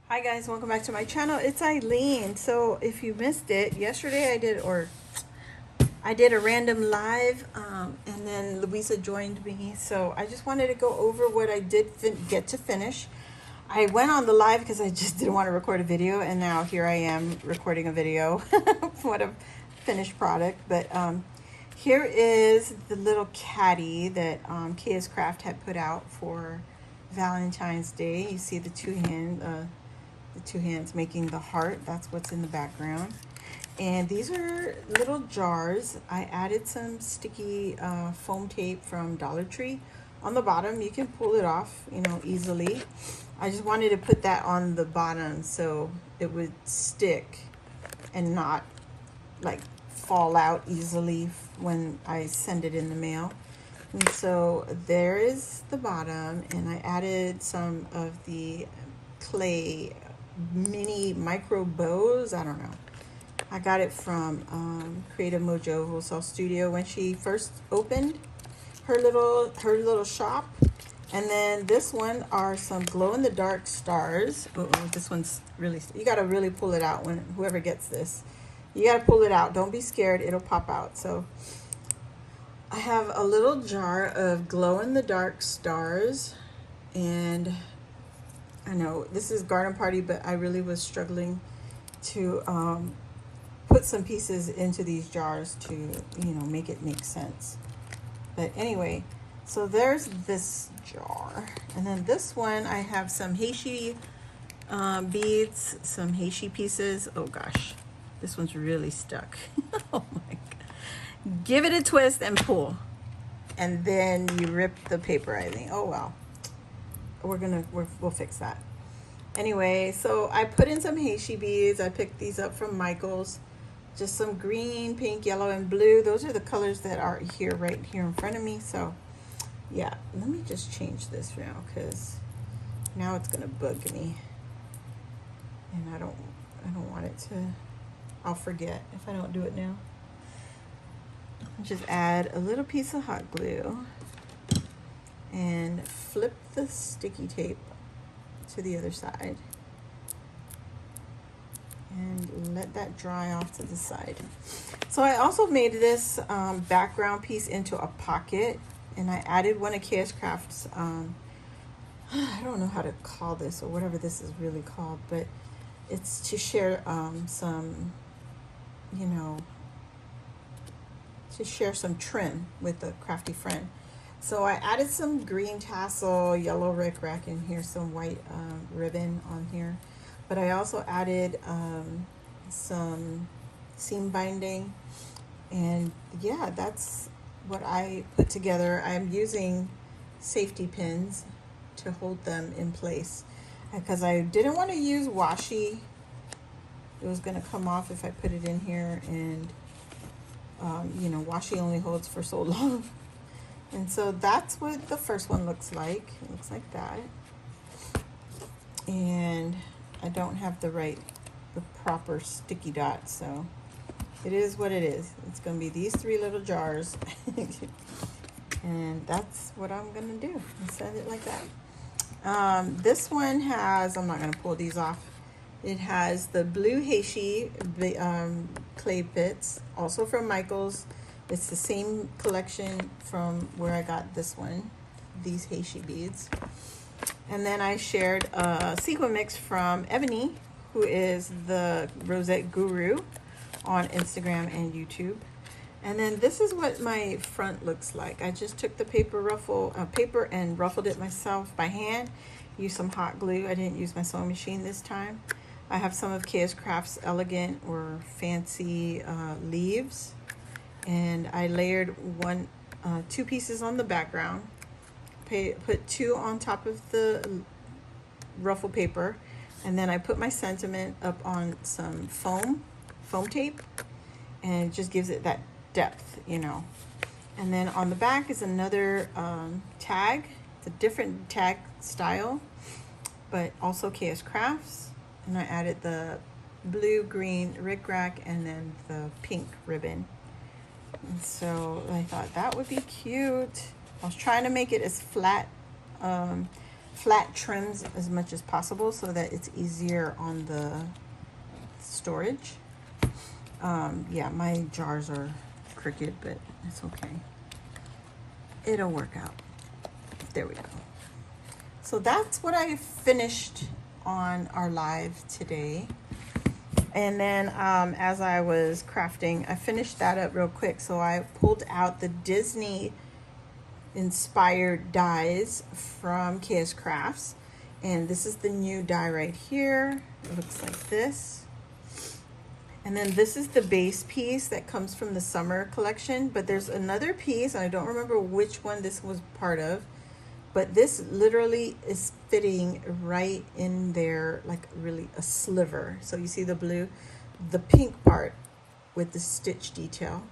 Hi guys, welcome back to my channel. It's Eileen. So if you missed it, yesterday I did a random live, and then Louisa joined me. So I just wanted to go over what I did get to finish. I went on the live because I just didn't want to record a video, and now here I am recording a video. What a finished product. But here is the little caddy that Kia's Craft had put out for Valentine's Day. You see the two hands making the heart. That's what's in the background. And these are little jars. I added some sticky foam tape from Dollar Tree on the bottom. You can pull it off, easily. I just wanted to put that on the bottom so it would stick and not like fall out easily when I send it in the mail. And so there is the bottom, and I added some of the clay mini micro bows. I don't know. I got it from Creative Mojo Wholesale Studio when she first opened her little shop. And then this one are some glow in the dark stars. This one's really, you got to really pull it out when whoever gets this. You got to pull it out. Don't be scared. It'll pop out. So I have a little jar of glow in the dark stars, and I know this is Garden Party, but I really was struggling to put some pieces into these jars to, make it make sense. But anyway, so there's this jar. And then this one, I have some Heishi beads, some Heishi pieces. Oh gosh, this one's really stuck. Oh my God. Give it a twist and pull. And then you rip the paper, I think. Oh well. We'll fix that. Anyway, so I put in some Heishi beads. I picked these up from Michael's. Just some green, pink, yellow, and blue. Those are the colors that are here, right here in front of me. So yeah, let me just change this now because now it's gonna bug me. And I don't want it to, I'll forget if I don't do it now. Just add a little piece of hot glue and flip the sticky tape to the other side and let that dry off to the side. So I also made this background piece into a pocket, and I added one of Kia's Crafts, I don't know how to call this or whatever this is really called, but it's to share some, to share some trim with a crafty friend. So I added some green tassel, yellow rickrack in here, some white ribbon on here. But I also added some seam binding. And yeah, that's what I put together. I'm using safety pins to hold them in place because I didn't want to use washi. It was going to come off if I put it in here, and washi only holds for so long. And so that's what the first one looks like. It looks like that. And I don't have the proper sticky dots, so it is what it is. It's going to be these three little jars. And that's what I'm going to do. Set it like that. This one has, I'm not going to pull these off. It has the blue Heishi clay pits, also from Michael's. It's the same collection from where I got this one, these Heishi beads. And then I shared a sequin mix from Ebony, who is the Rosette Guru on Instagram and YouTube. And then this is what my front looks like. I just took the paper and ruffled it myself by hand. Used some hot glue. I didn't use my sewing machine this time. I have some of Kia's Crafts elegant or fancy leaves. And I layered two pieces on the background, put two on top of the ruffle paper, and then I put my sentiment up on some foam tape, and it just gives it that depth, And then on the back is another tag. It's a different tag style, but also Kia's Crafts. And I added the blue, green rickrack, and then the pink ribbon. And so I thought that would be cute. I was trying to make it as flat flat trims as much as possible so that it's easier on the storage. Yeah, my jars are crooked, but it's okay. It'll work out. There we go. So that's what I finished on our live today. And then as I was crafting, I finished that up real quick. So I pulled out the Disney inspired dies from KS Crafts. And this is the new die right here. It looks like this. And then this is the base piece that comes from the summer collection. But there's another piece, and I don't remember which one this was part of. But this literally is fitting right in there, like really a sliver. So you see the blue, the pink part with the stitch detail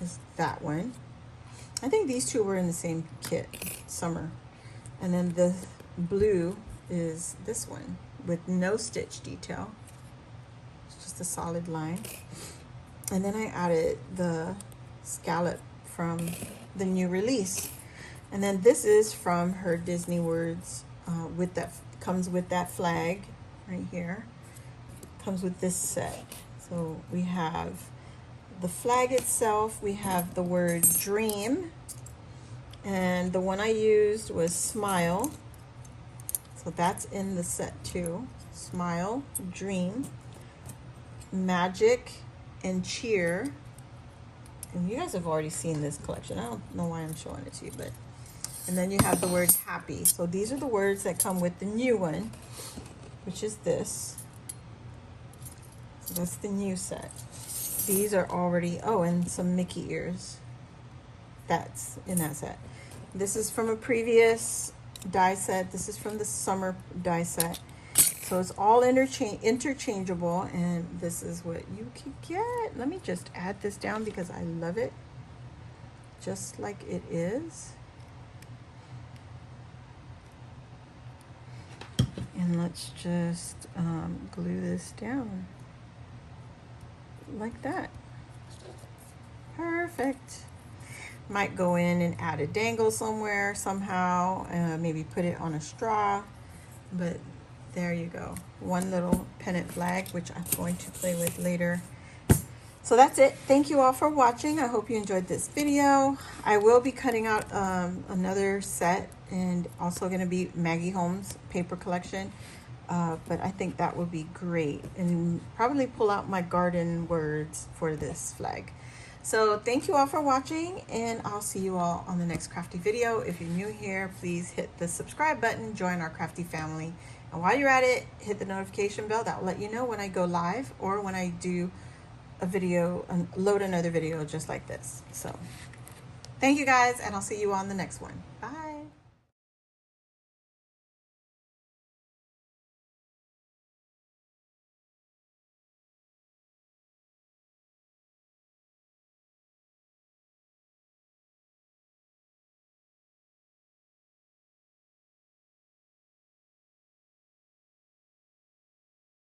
is that one. I think these two were in the same kit, summer. And then the blue is this one with no stitch detail. It's just a solid line. And then I added the scallop from the new release. And then this is from her Disney Words, with that, comes with that flag right here. Comes with this set. So we have the flag itself, we have the word dream, and the one I used was smile. So that's in the set too. Smile, dream, magic, and cheer. And you guys have already seen this collection. I don't know why I'm showing it to you, but. And then you have the word happy. So these are the words that come with the new one, which is this. So that's the new set. These are already, oh, and some Mickey ears. That's in that set. This is from a previous die set. This is from the summer die set. So it's all interchangeable, and this is what you can get. Let me just add this down because I love it. Just like it is. And let's just glue this down like that. Perfect. Might go in and add a dangle somewhere somehow, maybe put it on a straw, but there you go. One little pennant flag, which I'm going to play with later. So that's it. Thank you all for watching. I hope you enjoyed this video. I will be cutting out another set, and also going to be Maggie Holmes paper collection. But I think that would be great, and probably pull out my garden words for this flag. So thank you all for watching, and I'll see you all on the next crafty video. If you're new here, please hit the subscribe button, join our crafty family. And while you're at it, hit the notification bell. That will let you know when I go live or when I do a video and load another video just like this. So thank you guys, and I'll see you on the next one. Bye.